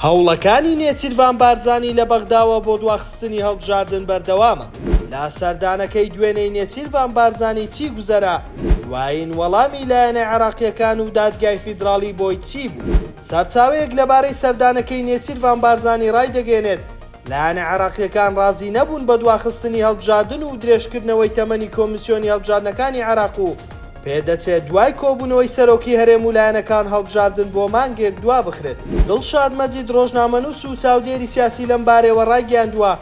هەوڵەکانی نێچیروان بارزانی لە بەغداوە بۆ دواخستنی هەڵبژاردن بەردەوامە. لە سەردانەکەی دوێنەی نێچیروان بارزانی چی گوزەرا؟ دوایین وەڵامی لایەنە عێراقیەکان و دادگای فیدراڵی بۆی چی بوو؟ سەرچاوەیەک لەبارەی سەردانەکەی نێچیروان بارزانی ڕایدەگەێنێت لایەنە عێراقیەکان ڕازی نەبوون بە دواخستنی هەڵبژاردن و درێژکردنەوەی تەمەنی کۆمیسیۆنی هەڵبژاردنەکانی عێراق و پێدەچێت دوای کۆبوونەوەی سەرۆکی هەرێم و لایەنەکان هەڵبژاردن بۆ مانگێک دوا بخرێت. دڵشاد مەجید ڕۆژنامەنووس و چاودێری سیاسی لەم بارەوە ڕایگەیاندووە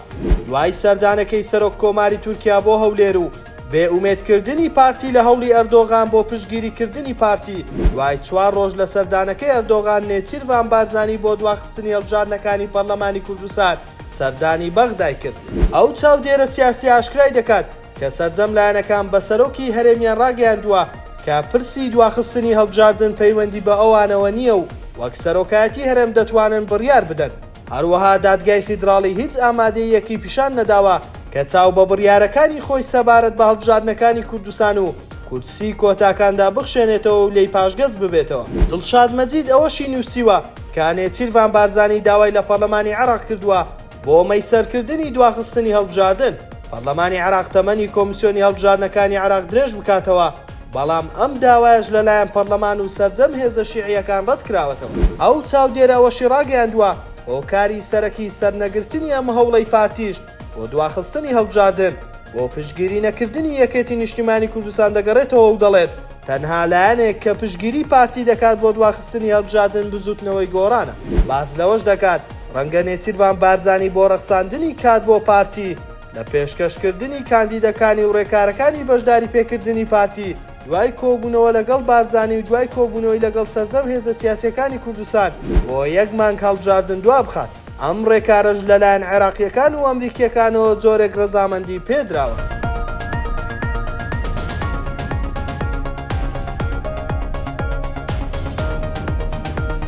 دوای سەردانەکەی سەرۆک کۆماری تورکیا بۆ هەولێر و بێئومێدکردنی پارتی لە هەوڵی ئەردۆغان بۆ پشتگیریکردنی پارتی. دوای 4 ڕۆژ لە سەردانەکەی ئەردۆغان نێچیروان بارزانی بۆ دواخستنی هەڵبژاردنەکانی پەرلەمانی کوردستان سەردانی بەغدای کرد. ئەو چاودێرە سیاسی ئاشکرای دەکات کە سەرجەم لایەنەکان بە سەرۆکی هەرێمیان ڕاگەیاندووە کە پرسی دواخستنی هەڵبژاردن پەیوەندی بە ئەوانەوە نییە و وەک سەرۆکایەتی هەرێم دەتوانن بڕیار بدەن. هەروەها دادگای فیدراڵی هیچ ئامادەیەکی پیشان نەداوە کە چاو بە بڕیارەکانی خۆی سەبارەت بە هەڵبژاردنەکانی کوردستان و کورسی کۆتاکاندا بخشێنێتەوە و لێی پاشگەز ببێتەوە. دڵشاد مەجید ئەوەشی نووسیوە کە نێچیروان بارزانی داوای لە پەرلەمانی عێراق کردووە بۆ مەیسەرکردنی دواخستنی هەڵبژاردن. پەرلەمانی عێراق تەمەنی کۆمیسیۆنی هەڵبژاردنەکانی عێراق درێژ بکاتەوە، بەڵام ئەم داوایش لەلایەن پەرلەمان و سەرجەم هێزە شیعیەکان ڕەت کراوەتەوە. ئەو چاودێرە ئەوەشی ڕاگەیاندووە هۆکاری سەرەکی سەرنەگرتنی ئەم هەوڵەی پارتیش بۆ دواخستنی هەڵبژاردن بۆ پشتگیری نەکردنی یەکێتی نیشتیمانی کوردستان دەگەڕێتەوە و دەڵێت تەنها لایەنێک کە پشتگیری پارتی دەکات بۆ دواخستنی هەڵبژاردن بزوتنەوەی گۆڕانە. باس لەوەش دەکات ڕەنگە نێچیروان بارزانی بۆ ڕەخساندنی کات بۆ پارتی لە پێشکەشکردنی کاندیدەکانی و ڕێکارەکانی بەشداری پێکردنی پارتی دوای کۆبوونەوە لەگەڵ بارزانی و دوای کۆبوونەوەی لەگەڵ سەرجەم هێزە سیاسیەکانی کوردستان بۆ یەک مانگ هەڵبژاردن دوا بخات. ئەم ڕێکارەش لەلایەن عێراقیەکان و ئەمریکیەکانەوە جۆرێک ڕەزامەندی پێدراوە.